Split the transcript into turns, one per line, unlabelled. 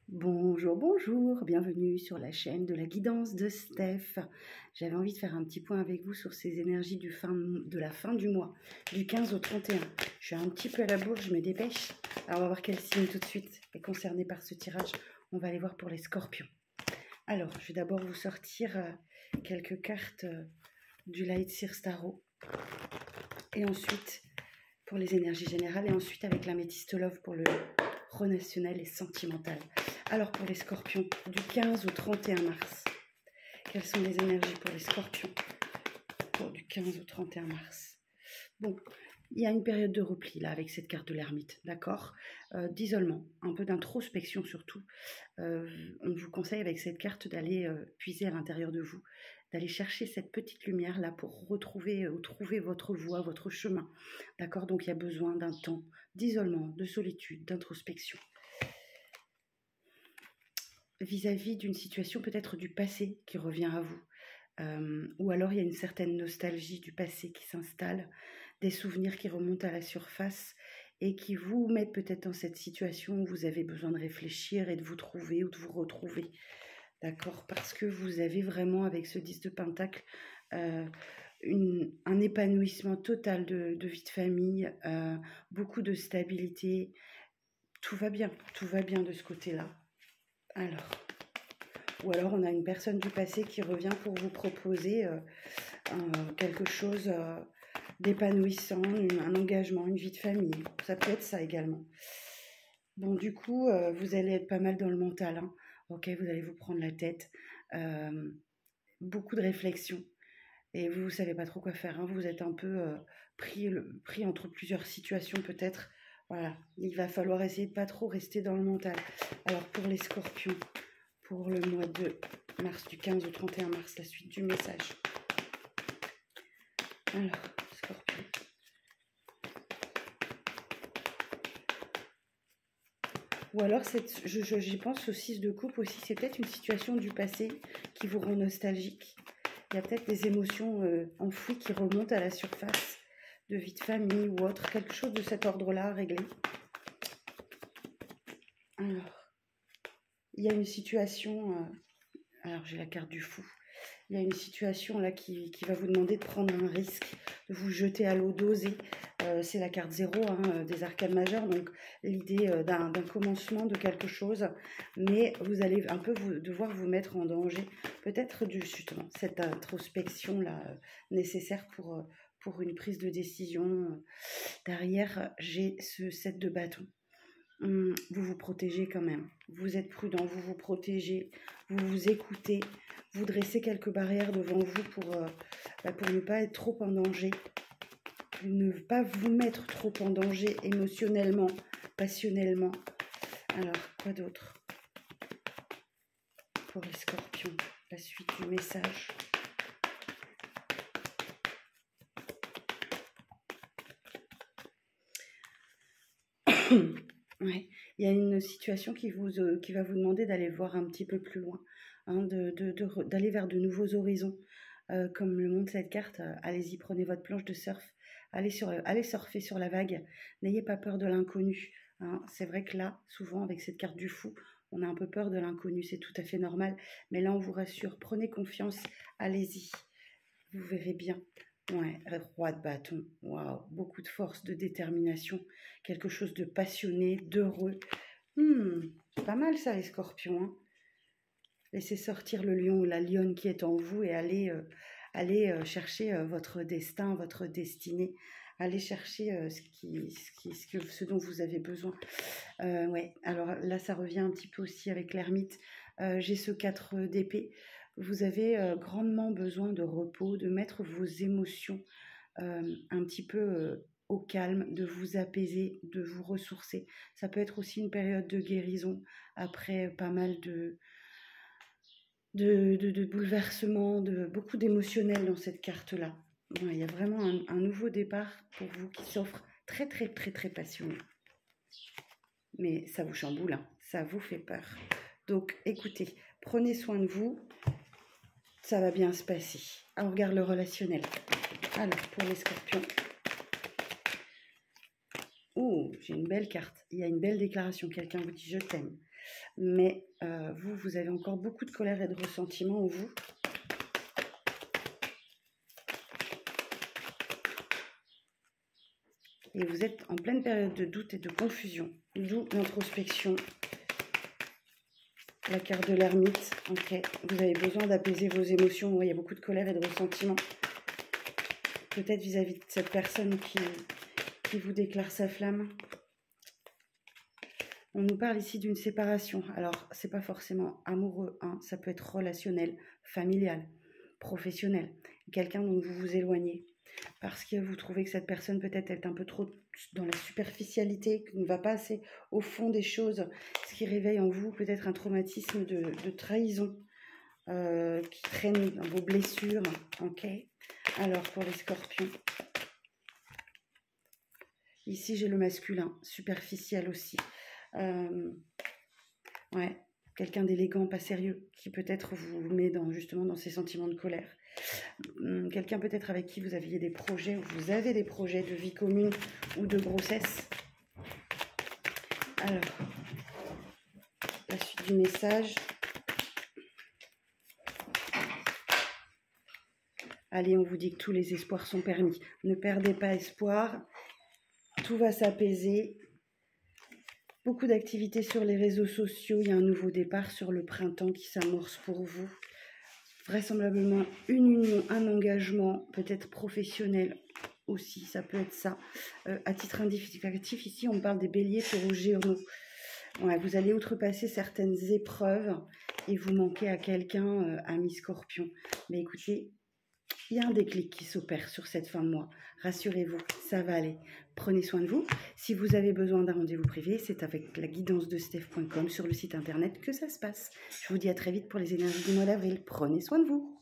Bonjour, bonjour, bienvenue sur la chaîne de la guidance de Steph. J'avais envie de faire un petit point avec vous sur ces énergies de la fin du mois, du 15 au 31. Je suis un petit peu à la bourre, je me dépêche. Alors on va voir quel signe tout de suite est concerné par ce tirage. On va aller voir pour les scorpions. Alors, je vais d'abord vous sortir quelques cartes du Light Seer Tarot. Et ensuite, pour les énergies générales. Et ensuite, avec l'améthyste love pour le relationnel et sentimental. Alors pour les scorpions, du 15 au 31 mars, quelles sont les énergies pour les scorpions pour du 15 au 31 mars? Bon, il y a une période de repli là avec cette carte de l'ermite, d'accord, d'isolement, un peu d'introspection surtout. On vous conseille avec cette carte d'aller puiser à l'intérieur de vous, d'aller chercher cette petite lumière là pour retrouver ou trouver votre voie, votre chemin, d'accord. Donc il y a besoin d'un temps d'isolement, de solitude, d'introspection vis-à-vis d'une situation peut-être du passé qui revient à vous, ou alors il y a une certaine nostalgie du passé qui s'installe, des souvenirs qui remontent à la surface et qui vous mettent peut-être dans cette situation où vous avez besoin de réfléchir et de vous trouver ou de vous retrouver, d'accord, parce que vous avez vraiment avec ce 10 de Pentacle un épanouissement total de vie de famille, beaucoup de stabilité, tout va bien de ce côté-là. Alors, ou alors on a une personne du passé qui revient pour vous proposer quelque chose d'épanouissant, un engagement, une vie de famille. Ça peut être ça également. Bon, du coup, vous allez être pas mal dans le mental, hein. Ok, vous allez vous prendre la tête. Beaucoup de réflexion. Et vous ne savez pas trop quoi faire, hein. Vous êtes un peu pris entre plusieurs situations peut-être. Voilà, il va falloir essayer de pas trop rester dans le mental. Alors pour les scorpions, pour le mois de mars, du 15 au 31 mars, la suite du message. Alors, scorpion. Ou alors, j'y pense au 6 de coupe aussi, c'est peut-être une situation du passé qui vous rend nostalgique. Il y a peut-être des émotions enfouies qui remontent à la surface, de vie de famille ou autre, quelque chose de cet ordre-là à régler. Alors, il y a une situation, alors j'ai la carte du fou, il y a une situation là qui va vous demander de prendre un risque, de vous jeter à l'eau, d'oser. C'est la carte 0 des arcanes majeures, donc l'idée d'un commencement de quelque chose, mais vous allez un peu devoir vous mettre en danger, peut-être justement cette introspection là nécessaire pour une prise de décision. Derrière, j'ai ce 7 de bâton. Vous vous protégez quand même, vous êtes prudent, vous vous protégez, vous vous écoutez, vous dressez quelques barrières devant vous pour ne pas être trop en danger, ne pas vous mettre trop en danger émotionnellement, passionnellement. Alors, quoi d'autre pour les scorpions? La suite du message. Ouais, il y a une situation qui va vous demander d'aller voir un petit peu plus loin, hein, d'aller vers de nouveaux horizons. Comme le montre cette carte, allez-y, prenez votre planche de surf, allez surfer sur la vague, n'ayez pas peur de l'inconnu, hein. C'est vrai que là, souvent avec cette carte du fou, on a un peu peur de l'inconnu, c'est tout à fait normal, mais là on vous rassure, prenez confiance, allez-y, vous verrez bien. Ouais, roi de bâton, waouh, beaucoup de force, de détermination, quelque chose de passionné, d'heureux. Pas mal ça les scorpions, hein. Laissez sortir le lion ou la lionne qui est en vous et allez chercher votre destin, votre destinée. Allez chercher ce dont vous avez besoin. Ouais, alors là, ça revient un petit peu aussi avec l'ermite. J'ai ce 4 d'épée. Vous avez grandement besoin de repos, de mettre vos émotions un petit peu au calme, de vous apaiser, de vous ressourcer. Ça peut être aussi une période de guérison après pas mal de bouleversement, de beaucoup d'émotionnel dans cette carte-là. Ouais, il y a vraiment un nouveau départ pour vous qui s'offre très, très, très, très passionnant. Mais ça vous chamboule, hein, ça vous fait peur. Donc, écoutez, prenez soin de vous, ça va bien se passer. On regarde le relationnel. Alors, pour les scorpions. Oh, j'ai une belle carte. Il y a une belle déclaration. Quelqu'un vous dit « je t'aime ». Mais vous avez encore beaucoup de colère et de ressentiment en vous. Et vous êtes en pleine période de doute et de confusion, d'où l'introspection. La carte de l'ermite, ok. Vous avez besoin d'apaiser vos émotions. Ouais, il y a beaucoup de colère et de ressentiment. Peut-être vis-à-vis de cette personne qui vous déclare sa flamme. On nous parle ici d'une séparation. Alors, c'est pas forcément amoureux, hein. Ça peut être relationnel, familial, professionnel. Quelqu'un dont vous vous éloignez. Parce que vous trouvez que cette personne peut-être est un peu trop dans la superficialité, qui ne va pas assez au fond des choses, ce qui réveille en vous peut-être un traumatisme de trahison qui traîne dans vos blessures. Ok. Alors pour les scorpions, ici j'ai le masculin, superficiel aussi. Ouais, quelqu'un d'élégant, pas sérieux, qui peut-être vous met justement dans ces sentiments de colère. Quelqu'un peut-être avec qui vous aviez des projets, ou vous avez des projets de vie commune ou de grossesse. Alors, la suite du message. Allez, on vous dit que tous les espoirs sont permis. Ne perdez pas espoir. Tout va s'apaiser. Beaucoup d'activités sur les réseaux sociaux. Il y a un nouveau départ sur le printemps qui s'amorce pour vous. Vraisemblablement une union, un engagement, peut-être professionnel aussi, ça peut être ça. À titre indicatif, ici on parle des béliers, taureaux, gémeaux. Ouais, vous allez outrepasser certaines épreuves et vous manquez à quelqu'un, ami scorpion. Mais écoutez, il y a un déclic qui s'opère sur cette fin de mois. Rassurez-vous, ça va aller. Prenez soin de vous. Si vous avez besoin d'un rendez-vous privé, c'est avec la guidance de steph.com sur le site internet que ça se passe. Je vous dis à très vite pour les énergies du mois d'avril. Prenez soin de vous.